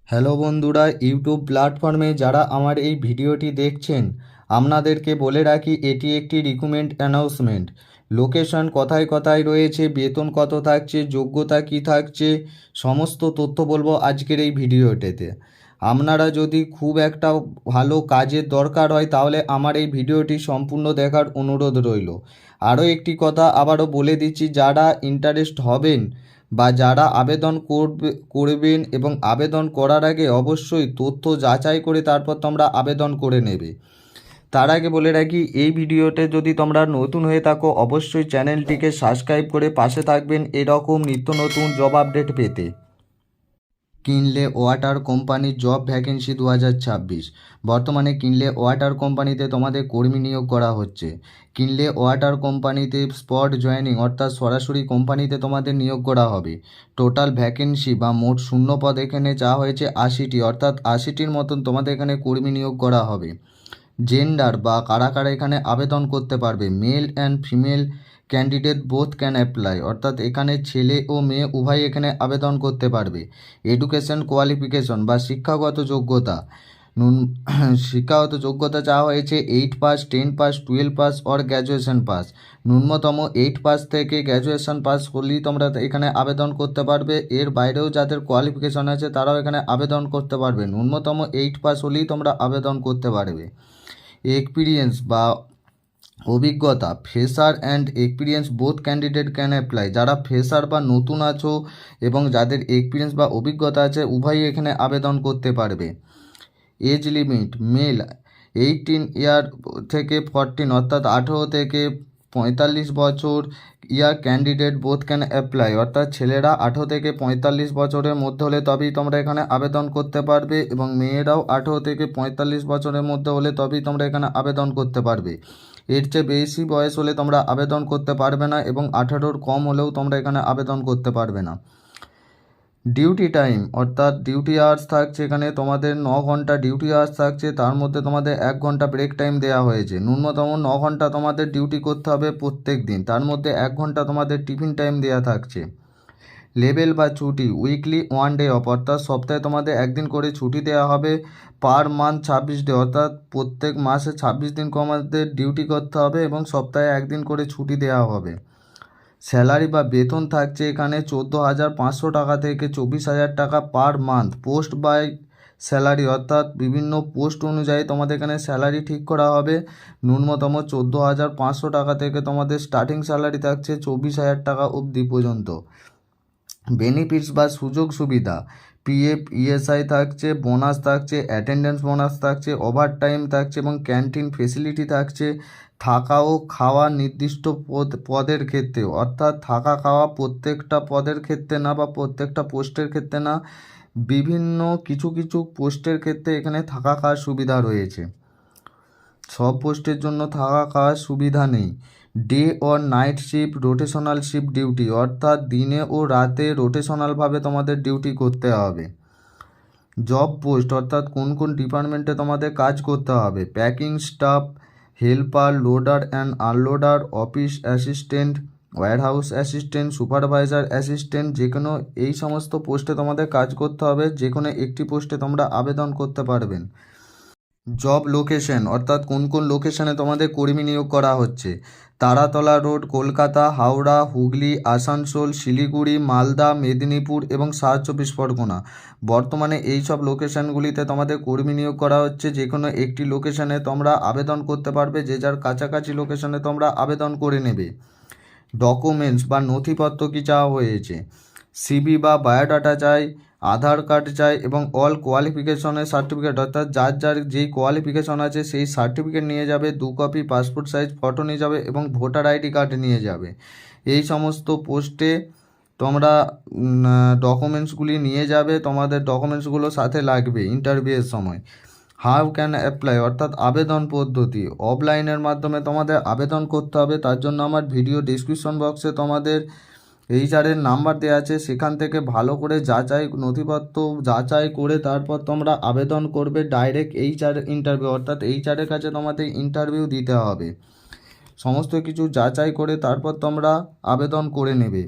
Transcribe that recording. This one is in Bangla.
হ্যালো বন্ধুরা, ইউটিউব প্ল্যাটফর্মে যারা আমার এই ভিডিওটি দেখছেন, আপনাদেরকে বলে রাখি এটি একটি রিক্রুটমেন্ট অ্যানাউন্সমেন্ট। লোকেশন কোথায় কোথায় রয়েছে, বেতন কত থাকছে, যোগ্যতা কী থাকছে, সমস্ত তথ্য বলবো আজকের এই ভিডিওটিতে। আপনারা যদি খুব একটা ভালো কাজের দরকার হয় তাহলে আমার এই ভিডিওটি সম্পূর্ণ দেখার অনুরোধ রইল। আরও একটি কথা আবারও বলে দিচ্ছি, যারা ইন্টারেস্ট হবেন বা যারা আবেদন করবেন এবং আবেদন করার আগে অবশ্যই তথ্য যাচাই করে তারপর তোমরা আবেদন করে নেবে। তার আগে বলে রাখি, এই ভিডিওতে যদি তোমরা নতুন হয়ে থাকো অবশ্যই চ্যানেলটিকে সাবস্ক্রাইব করে পাশে থাকবেন এরকম নিত্য নতুন জব আপডেট পেতে। কিনলে ওয়াটার কোম্পানির জব ভ্যাকেন্সি 2026। বর্তমানে কিনলে ওয়াটার কোম্পানিতে তোমাদের কর্মী নিয়োগ করা হচ্ছে। কিনলে ওয়াটার কোম্পানিতে স্পট জয়েনিং অর্থাৎ সরাসরি কোম্পানিতে তোমাদের নিয়োগ করা হবে। টোটাল ভ্যাকেন্সি বা মোট শূন্য পদ এখানে চাওয়া হয়েছে 80টি, অর্থাৎ 80টির মতন তোমাদের এখানে কর্মী নিয়োগ করা হবে। জেন্ডার বা কারা কারা এখানে আবেদন করতে পারবে, male and female candidate both can apply, অর্থাৎ এখানে ছেলে ও মেয়ে উভয় এখানে আবেদন করতে পারবে। এডুকেশন কোয়ালিফিকেশন বা শিক্ষাগত যোগ্যতা, নুন শিক্ষাগত যোগ্যতা চাওয়া হয়েছে 8 pass, 10 pass, 12 pass or graduation pass. ন্যূনতম 8 পাস থেকে গ্র্যাজুয়েশন পাস হলেই তোমরা এখানে আবেদন করতে পারবে। এর বাইরেও যাদের কোয়ালিফিকেশন আছে তারাও এখানে আবেদন করতে পারবে। ন্যূনতম 8 পাস হলেই তোমরা আবেদন করতে পারবে। এক্সপিরিয়েন্স বা অভিজ্ঞতা, fresher and experience both candidate can apply. যারা ফ্রেশার বা নতুন আছো এবং যাদের এক্সপিরিয়েন্স বা অভিজ্ঞতা আছে উভয়ই এখানে আবেদন করতে পারবে। এজ লিমিট, মেল 18 ইয়ার থেকে 14 অর্থাৎ 18 থেকে 45 বছর, ইয়ার ক্যান্ডিডেট বোথ ক্যান অ্যাপ্লাই, অর্থাৎ ছেলেরা 18 থেকে 45 বছরের মধ্যে হলে তবেই তোমরা এখানে আবেদন করতে পারবে এবং মেয়েরাও 18 থেকে 45 বছরের মধ্যে হলে তবেই তোমরা এখানে আবেদন করতে পারবে। এর চেয়ে বেশি বয়স হলে তোমরা আবেদন করতে পারবে না এবং 18-র কম হলেও তোমরা এখানে আবেদন করতে পারবে না। ডিউটি টাইম অর্থাৎ ডিউটি আওয়ার্স থাকছে এখানে তোমাদের 9 ঘন্টা ডিউটি আওয়ার্স থাকছে, তার মধ্যে তোমাদের 1 ঘন্টা ব্রেক টাইম দেওয়া হয়েছে। ন্যূনতম 9 ঘন্টা তোমাদের ডিউটি করতে হবে প্রত্যেক দিন, তার মধ্যে 1 ঘন্টা তোমাদের টিফিন টাইম দেওয়া থাকছে। লেভেল বা ছুটি, উইকলি 1 ডে অফ, অর্থাৎ সপ্তাহে তোমাদের একদিন করে ছুটি দেওয়া হবে। পার মান্থ 26 ডে, অর্থাৎ প্রত্যেক মাসে 26 দিন তোমাদের ডিউটি করতে হবে এবং সপ্তাহে একদিন করে ছুটি দেওয়া হবে। স্যালারি বা বেতন থাকছে এখানে 14,500 টাকা থেকে 24,000 টাকা per month. Post by salary, অর্থাৎ বিভিন্ন পোস্ট অনুযায়ী তোমাদের এখানে স্যালারি ঠিক করা হবে। ন্যূনতম 14,500 টাকা থেকে তোমাদের স্টার্টিং স্যালারি থাকছে 24,000 টাকা অবধি পর্যন্ত। বেনিফিটস বা সুযোগ সুবিধা, পিএফ, ইএসআই থাকছে, বোনাস থাকছে, অ্যাটেন্ডেন্স বোনাস থাকছে, ওভারটাইম থাকছে এবং ক্যান্টিন ফেসিলিটি থাকছে। থাকা ও খাওয়া নির্দিষ্ট পদের ক্ষেত্রে, অর্থাৎ থাকা খাওয়া প্রত্যেকটা পদের ক্ষেত্রে না বা প্রত্যেকটা পোস্টের ক্ষেত্রে না, বিভিন্ন কিছু কিছু পোস্টের ক্ষেত্রে এখানে থাকা খাওয়ার সুবিধা রয়েছে। সব পোস্টের জন্য থাকা খাওয়ার সুবিধা নেই। Day or night shift, rotational shift duty, অর্থাৎ দিনে ও রাতে রোটেশনালভাবে তোমাদের ডিউটি করতে হবে। জব পোস্ট অর্থাৎ কোন কোন ডিপার্টমেন্টে তোমাদের কাজ করতে হবে, packing staff, helper, loader and unloader, office assistant, warehouse assistant, supervisor assistant, যে কোনো এই সমস্ত পোস্টে তোমাদের কাজ করতে হবে। যে কোনো একটি পোস্টে তোমরা আবেদন করতে পারবেন। জব লোকেশন অর্থাৎ কোন কোন লোকেশনে তোমাদের কর্মী নিয়োগ করা হচ্ছে, তারাতলা রোড, কলকাতা, হাওড়া, হুগলি, আসানসোল, শিলিগুড়ি, মালদা, মেদিনীপুর এবং সাউথ চব্বিশ পরগনা। বর্তমানে এই সব লোকেশনগুলিতে তোমাদের কর্মী নিয়োগ করা হচ্ছে। যে কোনো একটি লোকেশনে তোমরা আবেদন করতে পারবে, যে যার কাছাকাছি লোকেশনে তোমরা আবেদন করে নেবে। ডকুমেন্টস বা নথিপত্র কী চাওয়া হয়েছে, সিভি বা বায়োডাটা চাই, আধার কার্ড চাই এবং অল কোয়ালিফিকেশনের সার্টিফিকেট, অর্থাৎ যার যার যেই কোয়ালিফিকেশন আছে সেই সার্টিফিকেট নিয়ে যাবে। 2 কপি পাসপোর্ট সাইজ ফটো নিয়ে যাবে এবং ভোটার আইডি কার্ড নিয়ে যাবে। এই সমস্ত পোস্টে তোমরা ডকুমেন্টসগুলি নিয়ে যাবে, তোমাদের ডকুমেন্টসগুলো সাথে লাগবে ইন্টারভিউয়ের সময়। হাউ ক্যান অ্যাপ্লাই অর্থাৎ আবেদন পদ্ধতি, অফলাইনের মাধ্যমে তোমাদের আবেদন করতে হবে। তার জন্য আমার ভিডিও ডিসক্রিপশন বক্সে তোমাদের এইচআরের নাম্বার দেওয়া আছে, সেখান থেকে ভালো করে যাচাই নথিপত্র যাচাই করে তারপর তোমরা আবেদন করবে ডাইরেক্ট এইচআর ইন্টারভিউ, অর্থাৎ এইচআরের কাছে তোমাদের ইন্টারভিউ দিতে হবে। সমস্ত কিছু যাচাই করে তারপর তোমরা আবেদন করে নেবে।